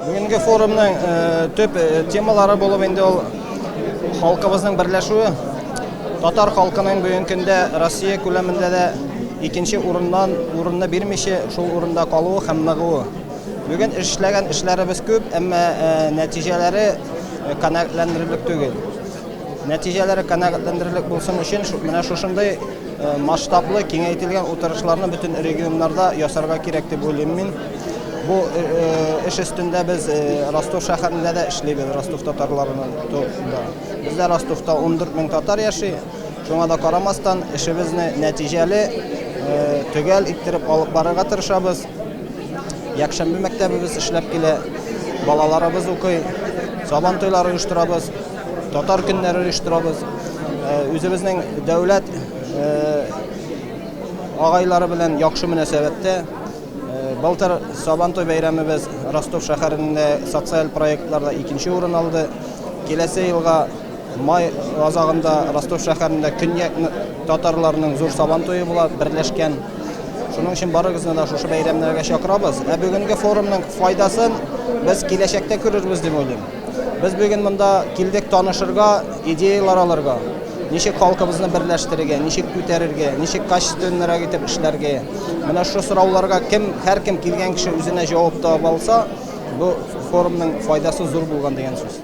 Бүгінгі форумның төп темалары болып енді ол халқымыздың бірләшуі. Татар халқының бүгінгі күндә Россия күләмендә дә икенче урынны бирмичә шул урында калуы һәм ныгуы. Бүген эшләгән эшләребез күп, әмма нәтиҗәләре канәгатьләндерерлек түгел. Нәтиҗәләре канәгатьләндерерлек булсын өчен менә шушындай масштаблы, киңәйтелгән утырышларны бөтен регионнарда ясарга кирәк дип уйлыйм мин. Бу эш өстендә без Ростов шәһәрендә дә эшлибез, Ростов татарларының турында. Бездә Ростовта 14 мең татар яши. Шуңа да карамастан эшебезне нәтиҗәле, төгәл иттереп алып барырга тырышабыз. Якшәмбе мәктәбебез эшләп килә, балаларыбыз укый, сабан туйлары оештырабыз, татар көннәре оештырабыз. Үзебезнең дәүләт агайлары белән яхшы мөнәсәбәттә. Былтыр Сабантой бәйрәмебез Ростов шәһәрендә социаль проектларда 2нче урын алды. Киләсе елга май азагында Ростов шәһәрендә көньяк татарларының зур Сабантойы була, берләшкән. Шуның өчен барыгызны да шушы бәйрәмнәргә чакырабыз. Бүгенге форумның файдасын без киләчәктә күрербез дип уйлыйм. Без бүген монда килдек танышырга, идеялар алырга. Ничек халкыбызны берләштерергә, ничек күтәрергә, ничек качественнәрәк итеп эшләргә. Менә шу сорауларга һәркем килгән кеше үзенә җавап таба алса, бу форумның файдасы зур булган дигән сүз.